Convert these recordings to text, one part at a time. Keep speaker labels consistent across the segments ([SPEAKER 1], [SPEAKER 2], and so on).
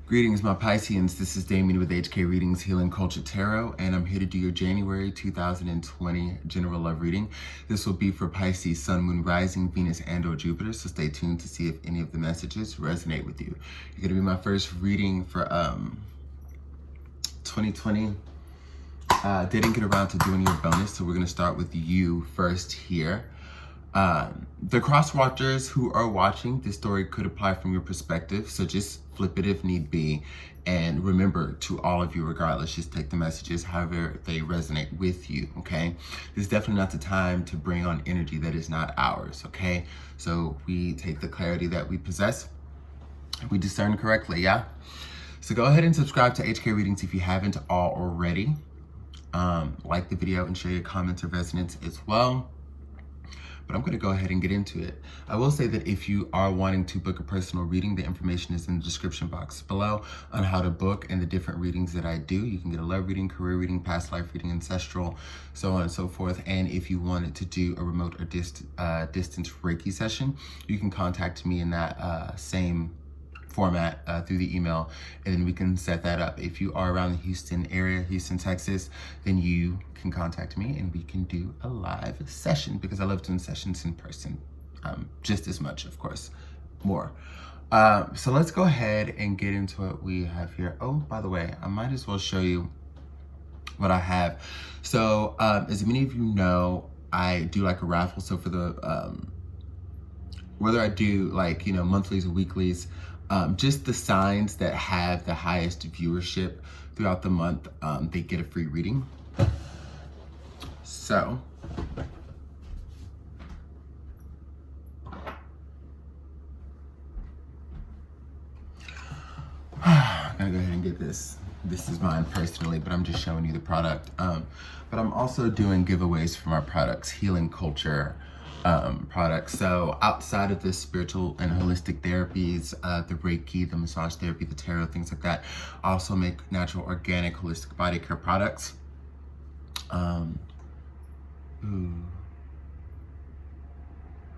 [SPEAKER 1] Greetings, my Pisceans. This is Damien with HK Readings, Healing Culture Tarot, and I'm here to do your January 2020 general love reading. This will be for Pisces, Sun, Moon, Rising, Venus, and or Jupiter, so stay tuned to see if any of the messages resonate with you. You're going to be my first reading for 2020. Didn't get around to doing your bonus, so we're going to start with you first here. The cross watchers who are watching, this story could apply from your perspective, so just flip it if need be. And remember, to all of you regardless, just take the messages however they resonate with you, okay? This is definitely not the time to bring on energy that is not ours, okay? So we take the clarity that we possess, we discern correctly, yeah? So go ahead and subscribe to HK Readings if you haven't already. Like the video and share your comments or resonance as well. But I'm going to go ahead and get into it. I will say that if you are wanting to book a personal reading, the information is in the description box below on how to book and the different readings that I do. You can get a love reading, career reading, past life reading, ancestral, so on and so forth. And if you wanted to do a remote or distance Reiki session, you can contact me in that same format through the email, and then we can set that up. If you are around the Houston area, Houston, Texas, then you can contact me and we can do a live session, because I love doing sessions in person just as much, of course, more. So let's go ahead and get into what we have here. Oh, by the way, I might as well show you what I have. So as many of you know, I do like a raffle. So for the whether I do like, monthlies or weeklies, just the signs that have the highest viewership throughout the month, they get a free reading. So, I'm gonna go ahead and get this. This is mine personally, but I'm just showing you the product. But I'm also doing giveaways for my products, healing culture products. So outside of the spiritual and holistic therapies, the Reiki, the massage therapy, the tarot, things like that, I also make natural, organic, holistic body care products.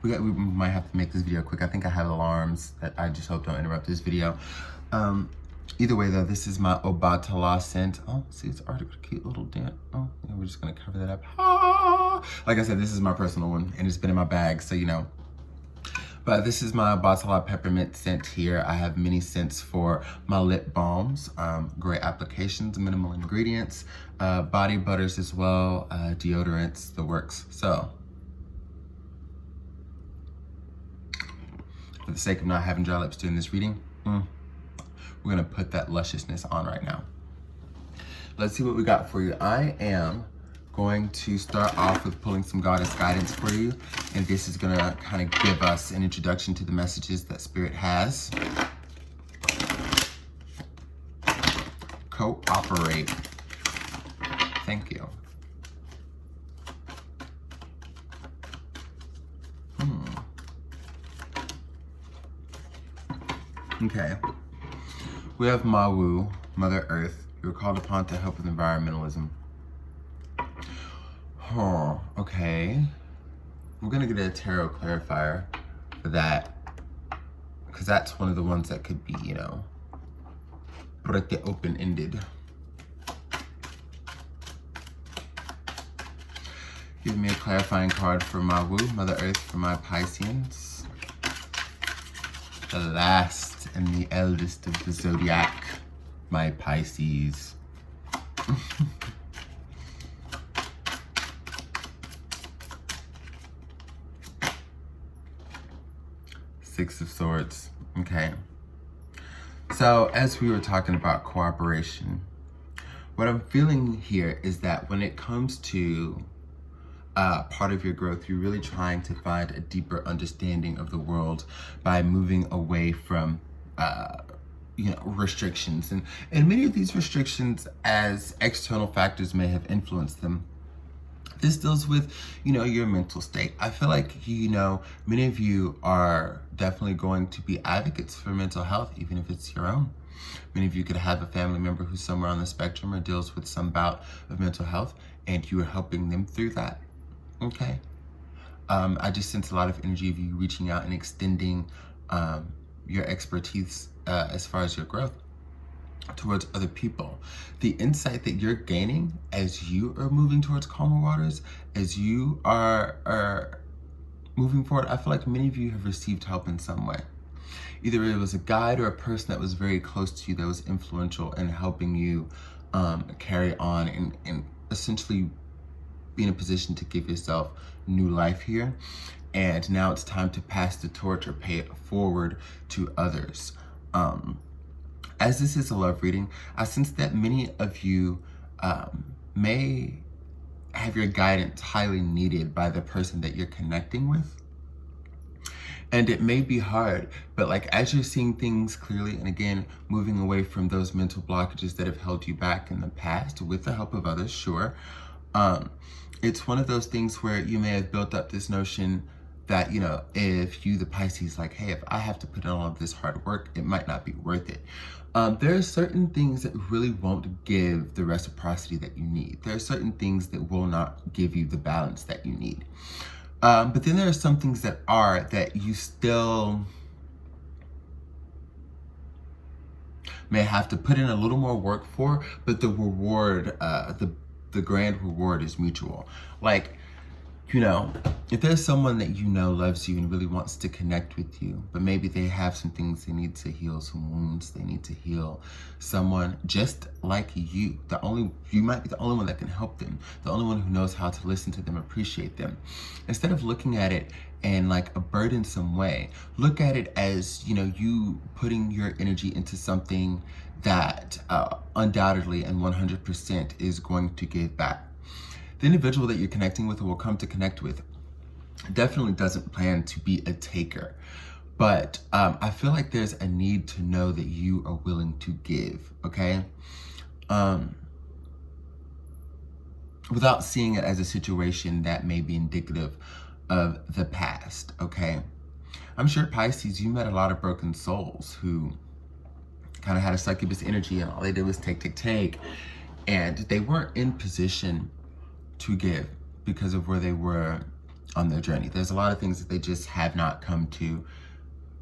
[SPEAKER 1] We might have to make this video quick. I think I have alarms that I just hope don't interrupt this video. Either way though, this is my Obatala scent. Oh, see, it's already got a cute little dent. Oh, yeah, we're just gonna cover that up. Ah! Like I said, this is my personal one and it's been in my bag, so you know. But this is my Obatala peppermint scent here. I have many scents for my lip balms, great applications, minimal ingredients, body butters as well, deodorants, the works. So, for the sake of not having dry lips during this reading, we're gonna put that lusciousness on right now. Let's see what we got for you. I am going to start off with pulling some goddess guidance for you, and this is gonna kind of give us an introduction to the messages that Spirit has. Cooperate. Thank you. Okay. We have Mawu, Mother Earth. You're called upon to help with environmentalism. Okay. We're gonna get a tarot clarifier for that, because that's one of the ones that could be, pretty open-ended. Give me a clarifying card for Mawu, Mother Earth, for my Pisceans. The last and the eldest of the zodiac, my Pisces. Six of Swords. Okay. So as we were talking about cooperation, what I'm feeling here is that when it comes to part of your growth, you're really trying to find a deeper understanding of the world by moving away from restrictions, and many of these restrictions, as external factors may have influenced them, this deals with your mental state. I feel like many of you are definitely going to be advocates for mental health, even if it's your own. Many of you could have a family member who's somewhere on the spectrum or deals with some bout of mental health, and you are helping them through that. Okay. I just sense a lot of energy of you reaching out and extending your expertise as far as your growth. towards other people. The insight that you're gaining as you are moving towards calmer waters, as you are moving forward, I feel like many of you have received help in some way. Either it was a guide or a person that was very close to you that was influential in helping you carry on and essentially be in a position to give yourself new life here. And now it's time to pass the torch or pay it forward to others. As this is a love reading, I sense that many of you may have your guidance highly needed by the person that you're connecting with. And it may be hard, but like as you're seeing things clearly, and again, moving away from those mental blockages that have held you back in the past with the help of others, sure. It's one of those things where you may have built up this notion that, you know, if you, the Pisces, like, hey, if I have to put in all of this hard work, it might not be worth it. There are certain things that really won't give the reciprocity that you need. There are certain things that will not give you the balance that you need. But then there are some things that are that you still may have to put in a little more work for, but the reward, the grand reward is mutual. Like, you know, if there's someone that you know loves you and really wants to connect with you, but maybe they have some things they need to heal, some wounds they need to heal, someone just like you, you might be the only one that can help them, the only one who knows how to listen to them, appreciate them. Instead of looking at it in like a burdensome way, look at it as, you know, you putting your energy into something that undoubtedly and 100% is going to give back. The individual that you're connecting with or will come to connect with definitely doesn't plan to be a taker. But I feel like there's a need to know that you are willing to give, okay? Without seeing it as a situation that may be indicative of the past, okay? I'm sure, Pisces, you met a lot of broken souls who kind of had a succubus energy and all they did was take, and they weren't in position to give because of where they were on their journey. There's a lot of things that they just have not come to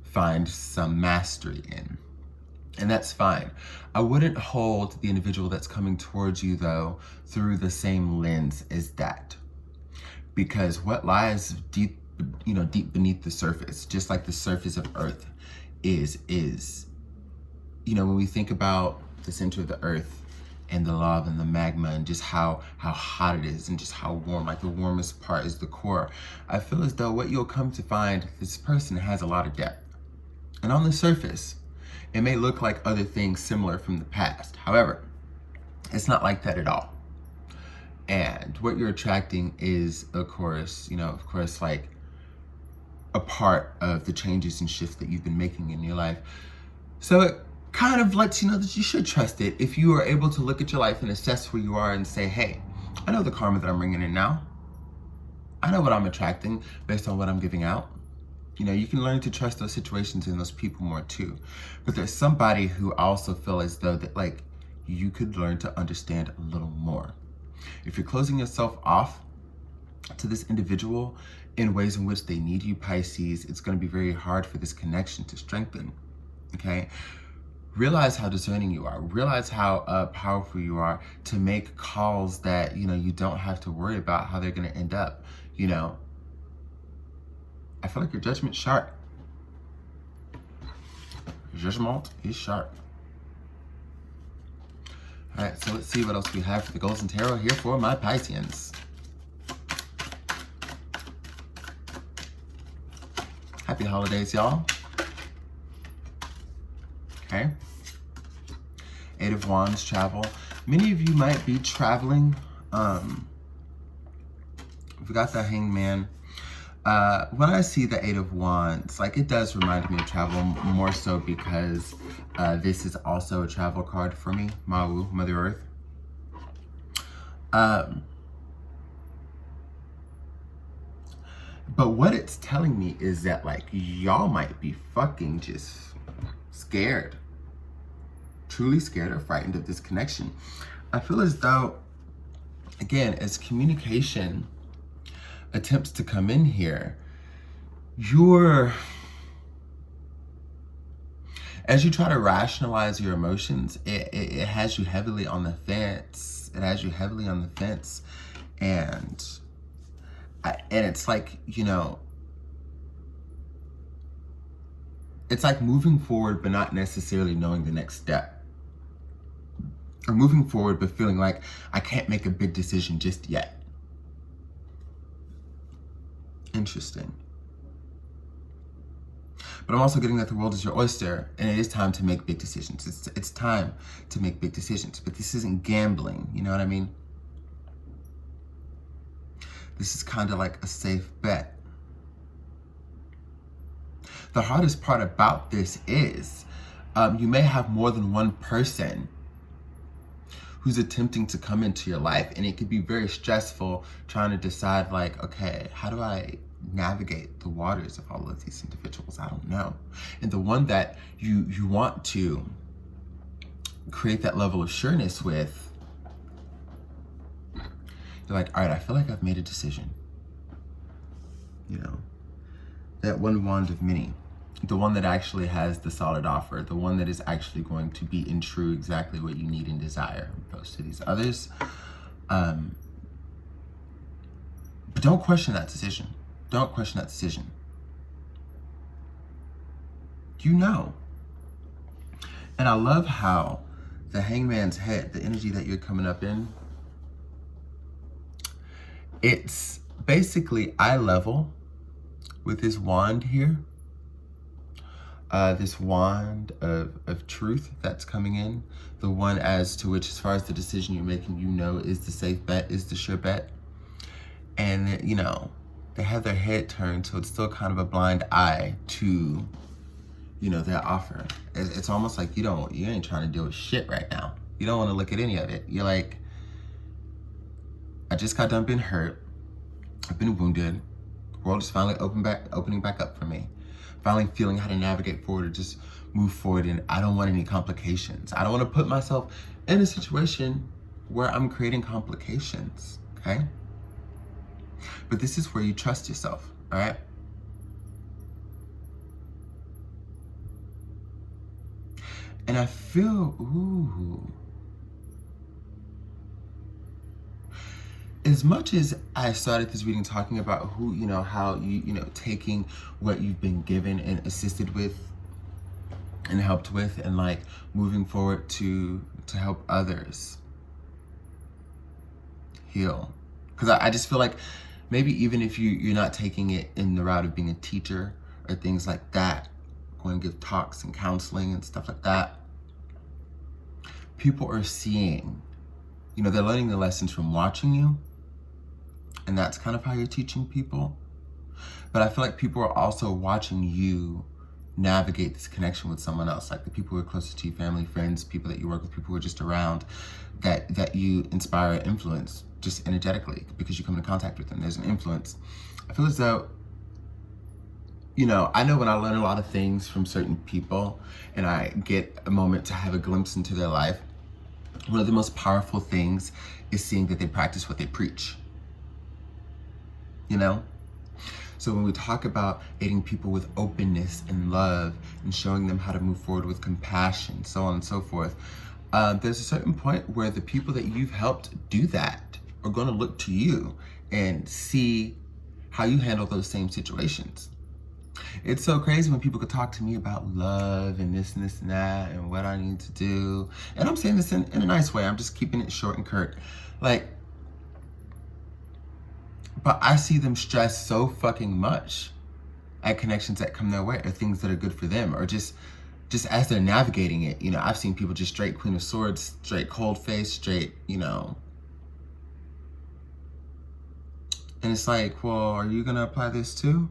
[SPEAKER 1] find some mastery in, and that's fine. I wouldn't hold the individual that's coming towards you though through the same lens as that, because what lies deep, you know, deep beneath the surface, just like the surface of Earth is, you know, when we think about the center of the Earth and the lava and the magma and just how hot it is and just how warm, like the warmest part is the core. I feel as though what you'll come to find, this person has a lot of depth. And on the surface, it may look like other things similar from the past. However, it's not like that at all. And what you're attracting is, of course, like a part of the changes and shifts that you've been making in your life. So it kind of lets you know that you should trust it if you are able to look at your life and assess where you are and say, hey, I know the karma that I'm bringing in now. I know what I'm attracting based on what I'm giving out. You know, you can learn to trust those situations and those people more too. But there's somebody who also feel as though that like you could learn to understand a little more. If you're closing yourself off to this individual in ways in which they need you, Pisces, it's going to be very hard for this connection to strengthen, okay? Realize how discerning you are. Realize how powerful you are to make calls that, you know, you don't have to worry about how they're going to end up. You know, I feel like your judgment's sharp. Your judgment is sharp. All right, so let's see what else we have for the Golden Tarot here for my Pisceans. Happy holidays, y'all. Okay. Eight of Wands, travel. Many of you might be traveling. We got the Hangman. When I see the Eight of Wands, like it does remind me of travel, more so because this is also a travel card for me, Mawu, Mother Earth. But what it's telling me is that like y'all might be fucking just scared, truly scared or frightened of this connection. I feel as though, again, as communication attempts to come in here, As you try to rationalize your emotions, it has you heavily on the fence. It has you heavily on the fence. And it's like, you know, it's like moving forward, but not necessarily knowing the next step. Or moving forward, but feeling like I can't make a big decision just yet. Interesting. But I'm also getting that the world is your oyster, and it is time to make big decisions. It's time to make big decisions, but this isn't gambling, you know what I mean? This is kind of like a safe bet. The hardest part about this is you may have more than one person who's attempting to come into your life, and it could be very stressful trying to decide, like, okay, how do I navigate the waters of all of these individuals? I don't know. And the one that you want to create that level of sureness with, you're like, all right, I feel like I've made a decision. You know, that one wand of many, the one that actually has the solid offer, the one that is actually going to be in true exactly what you need and desire, opposed to these others. But don't question that decision. Don't question that decision. You know. And I love how the Hangman's head, the energy that you're coming up in, it's basically eye level with this wand here. This wand of truth that's coming in. The one as to which, as far as the decision you're making, you know is the safe bet, is the sure bet. And, you know, they have their head turned, so it's still kind of a blind eye to, you know, their offer. It's almost like you ain't trying to deal with shit right now. You don't want to look at any of it. You're like, I just got done being hurt. I've been wounded. The world is finally opening back up for me. Finally feeling how to navigate forward or just move forward, and I don't want any complications. I don't want to put myself in a situation where I'm creating complications, okay? But this is where you trust yourself, all right? And I feel, as much as I started this reading talking about who, you know, how you know, taking what you've been given and assisted with and helped with, and like moving forward to help others heal. Because I just feel like maybe even if you're not taking it in the route of being a teacher or things like that, going to give talks and counseling and stuff like that, people are seeing, you know, they're learning the lessons from watching you. And that's kind of how you're teaching people. But I feel like people are also watching you navigate this connection with someone else, like the people who are closest to you, family, friends, people that you work with, people who are just around, that you inspire or influence just energetically because you come into contact with them. There's an influence. I feel as though, you know, I know when I learn a lot of things from certain people and I get a moment to have a glimpse into their life, one of the most powerful things is seeing that they practice what they preach. You know? So when we talk about aiding people with openness and love and showing them how to move forward with compassion, so on and so forth, there's a certain point where the people that you've helped do that are going to look to you and see how you handle those same situations. It's so crazy when people could talk to me about love and this and that and what I need to do. And I'm saying this in a nice way. I'm just keeping it short and curt. Like, but I see them stress so fucking much at connections that come their way or things that are good for them, or just as they're navigating it. You know, I've seen people just straight Queen of Swords, straight cold face, straight, you know. And it's like, well, are you gonna apply this too?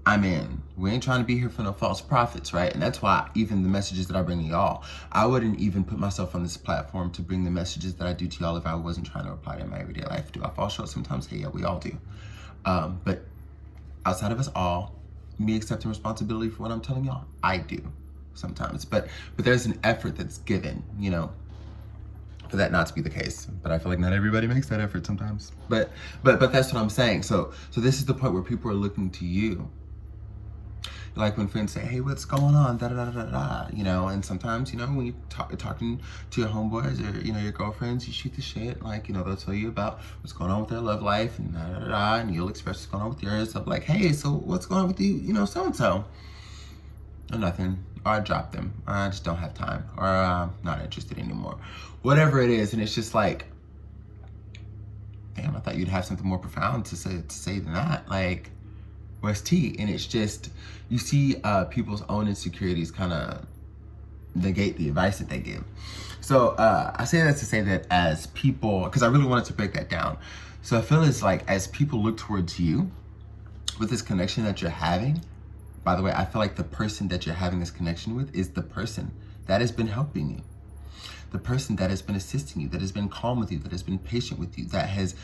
[SPEAKER 1] I'm in. We ain't trying to be here for no false prophets, right? And that's why even the messages that I bring to y'all, I wouldn't even put myself on this platform to bring the messages that I do to y'all if I wasn't trying to apply to in my everyday life. Do I fall short sometimes? Hey, yeah, we all do. But outside of us all, me accepting responsibility for what I'm telling y'all, I do sometimes. But there's an effort that's given, you know, for that not to be the case. But I feel like not everybody makes that effort sometimes. But that's what I'm saying. So this is the point where people are looking to you Like when friends say, hey, what's going on, da da da da da, you know. And sometimes, you know, when you talking to your homeboys or, you know, your girlfriends, you shoot the shit. Like, you know, they'll tell you about what's going on with their love life and da da da da, and you'll express what's going on with yours. So like, hey, so what's going on with you, you know, so and so. Or nothing. Or I drop them. Or I just don't have time. Or I'm not interested anymore. Whatever it is. And it's just like, damn, I thought you'd have something more profound to say than that. Like, where's tea? And it's just, you see people's own insecurities kind of negate the advice that they give. So I say that to say that as people, because I really wanted to break that down. So I feel it's like as people look towards you with this connection that you're having, by the way, I feel like the person that you're having this connection with is the person that has been helping you. The person that has been assisting you, that has been calm with you, that has been patient with you, that has,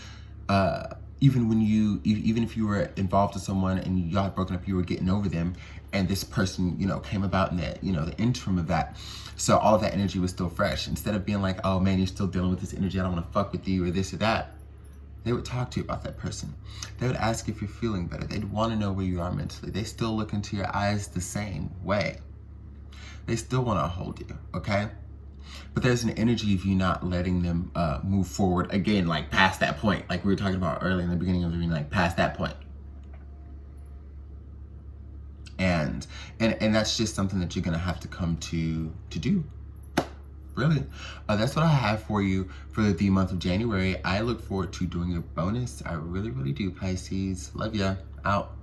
[SPEAKER 1] even if you were involved with someone and y'all had broken up, you were getting over them, and this person, you know, came about in that, you know, the interim of that. So all of that energy was still fresh. Instead of being like, oh man, you're still dealing with this energy, I don't want to fuck with you or this or that. They would talk to you about that person. They would ask if you're feeling better. They'd want to know where you are mentally. They still look into your eyes the same way. They still want to hold you, okay? But there's an energy of you not letting them move forward again, like past that point, like we were talking about earlier in the beginning of the reading, like past that point. And that's just something that you're gonna have to come to do. Really. That's what I have for you for the month of January. I look forward to doing your bonus. I really, really do, Pisces. Love ya. Out.